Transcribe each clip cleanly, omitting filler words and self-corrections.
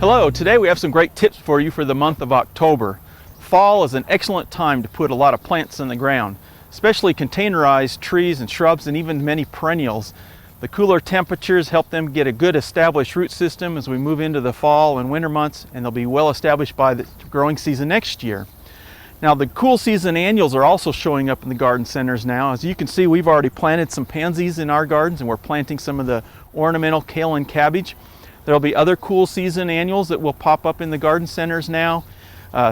Hello, today we have some great tips for you for the month of October. Fall is an excellent time to put a lot of plants in the ground, especially containerized trees and shrubs and even many perennials. The cooler temperatures help them get a good established root system as we move into the fall and winter months, and they'll be well established by the growing season next year. Now the cool season annuals are also showing up in the garden centers now. As you can see, we've already planted some pansies in our gardens, and we're planting some of the ornamental kale and cabbage. There'll be other cool season annuals that will pop up in the garden centers now,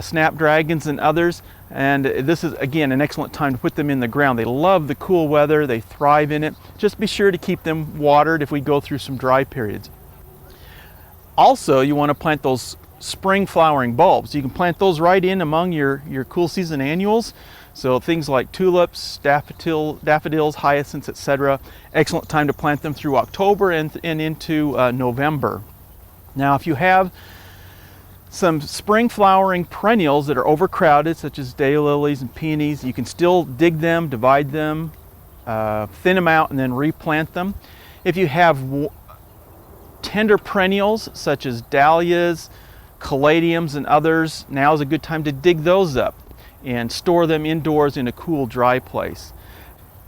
snapdragons and others, and this is again an excellent time to put them in the ground. They love the cool weather, they thrive in it. Just be sure to keep them watered if we go through some dry periods. Also, you want to plant those spring flowering bulbs. You can plant those right in among your cool season annuals. So things like tulips, daffodils, hyacinths, etc. Excellent time to plant them through October and into November. Now if you have some spring flowering perennials that are overcrowded, such as daylilies and peonies, you can still dig them, divide them, thin them out, and then replant them. If you have tender perennials such as dahlias, caladiums, and others, now is a good time to dig those up and store them indoors in a cool, dry place.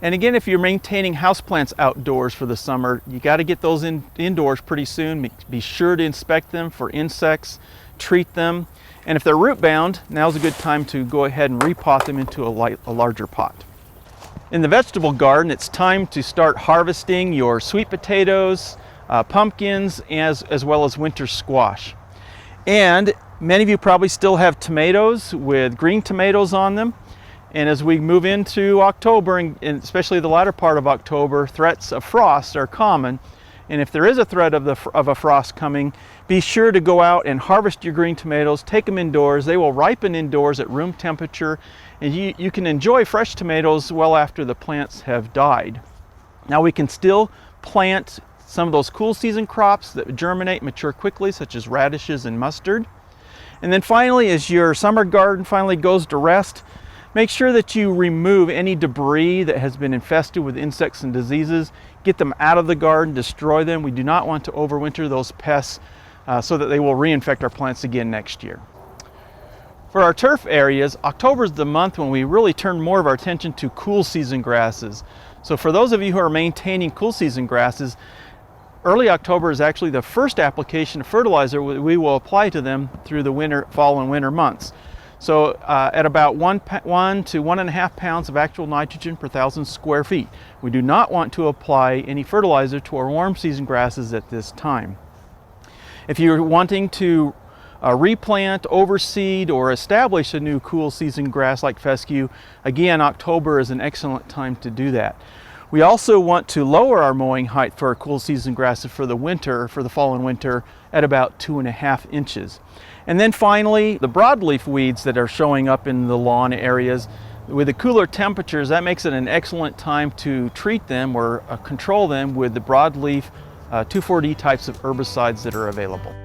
And again, if you're maintaining houseplants outdoors for the summer, you got to get those indoors pretty soon. Be sure to inspect them for insects, treat them, and if they're root bound, now's a good time to go ahead and repot them into a larger pot. In the vegetable garden, it's time to start harvesting your sweet potatoes, pumpkins, as well as winter squash. And many of you probably still have tomatoes with green tomatoes on them. And as we move into October, and especially the latter part of October, threats of frost are common. And if there is a threat of a frost coming, be sure to go out and harvest your green tomatoes, take them indoors. They will ripen indoors at room temperature, and you can enjoy fresh tomatoes well after the plants have died. Now we can still plant some of those cool season crops that germinate, mature quickly, such as radishes and mustard. And then finally, as your summer garden finally goes to rest, make sure that you remove any debris that has been infested with insects and diseases. Get them out of the garden, destroy them. We do not want to overwinter those pests so that they will reinfect our plants again next year. For our turf areas, October is the month when we really turn more of our attention to cool season grasses. So for those of you who are maintaining cool season grasses, early October is actually the first application of fertilizer we will apply to them through the fall and winter months. So at about 1 to 1.5 pounds of actual nitrogen per 1,000 square feet. We do not want to apply any fertilizer to our warm season grasses at this time. If you're wanting to replant, overseed, or establish a new cool season grass like fescue, again, October is an excellent time to do that. We also want to lower our mowing height for our cool season grasses for the fall and winter, at about 2.5 inches. And then finally, the broadleaf weeds that are showing up in the lawn areas, with the cooler temperatures, that makes it an excellent time to treat them or control them with the broadleaf 2,4-D types of herbicides that are available.